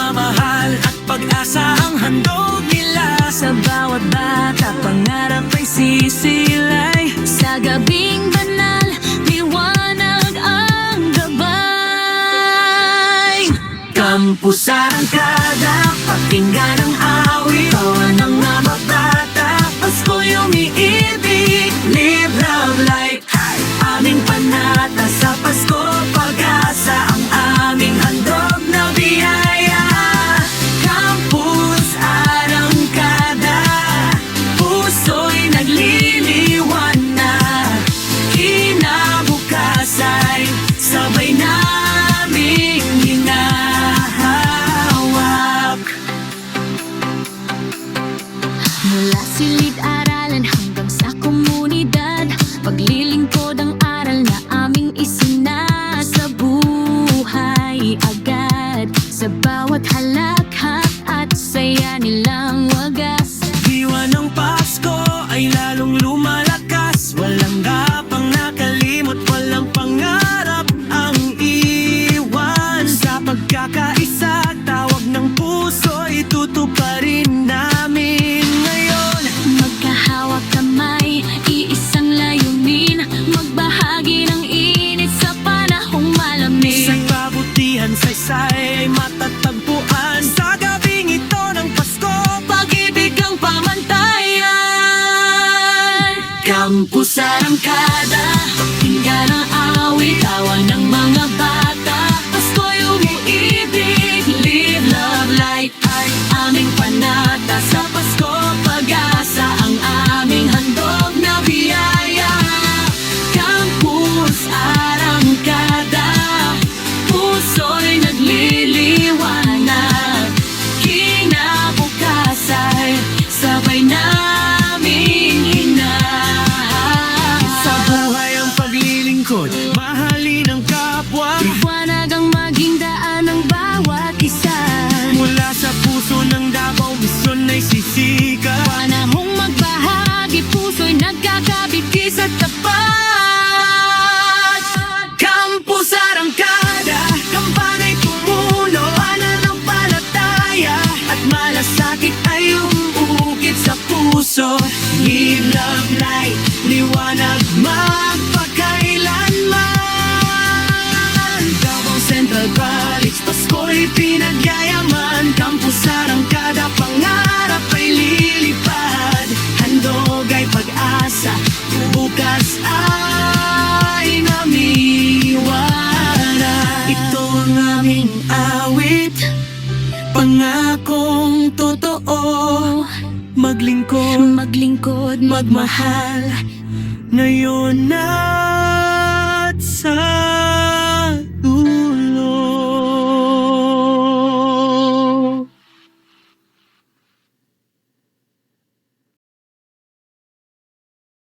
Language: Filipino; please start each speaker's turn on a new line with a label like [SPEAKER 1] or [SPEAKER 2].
[SPEAKER 1] pagmamahal at pag-asa ang handog nila.
[SPEAKER 2] Sa bawat bata, pangarap ay sisilay. Sa gabing banal, liwanag ang gabay.
[SPEAKER 1] Campus Arangkada, pakinggan ang awit. Tawa ng mga bata, Pasko'y umiibig. Live, love, light, aming panata sa Pasko. Pag-asa ang aming handog na biyaya. Campus Arangkada, puso'y nagliliwanag. Kinabukasan, sabay naming hinahawak.
[SPEAKER 2] Mula silid-aralan hanggang sa komunidad, paglilingkod ang aral na aming isinasabuhay agad. Sa bawat halakhak at saya nilang wagas,
[SPEAKER 1] Diwa ng Pasko ay lalong lumalakas. Walang gapang nakalimot, walang pangarap ang iwan. Sa pagkakaisa, tawag ng puso, itutuparin namin ngayon.
[SPEAKER 2] magkahawak kamay, iisang layunin, magbahagi ng init sa panahong malamig.
[SPEAKER 1] Sa kabutihan, saysay ay matatagpuan. Sa gabing ito ng Pasko, pag-ibig ang pamantayan. Campus Arangkada, pakinggan ang awit. Tawa ng mga bata, Pasko'y umiibig. Live, love, light, ay aming panata sa Pasko. Pag-asa ang aming handog na biyaya. Campus Arangkada, puso'y nagliliwanag. Kinabukasan, sabay naming hinahawak. Sa buhay ang paglilingkod, mahalin ang kapwa.
[SPEAKER 2] Liwanag ang maging daan ng bawat isa.
[SPEAKER 1] Mula sa puso ng Davao, misyon ay sisikat.
[SPEAKER 2] Panahong magbahagi, puso'y nagkakabigti sa tapat.
[SPEAKER 1] Campus Arangkada, kampanay tumulo, pananampalataya at malasakit ay umuukit sa puso. Live, love, light, liwanag magpakailanman. Davao Central College, Pasko'y pinagyayaman. Campus Arangkada, pangarap ay lilipad. Handog ay pag-asa, bukas ay namiwana. Ito ang aming awit, pangakong totoo. Maglingkod,
[SPEAKER 2] Maglingkod,
[SPEAKER 1] magmahal, ngayon na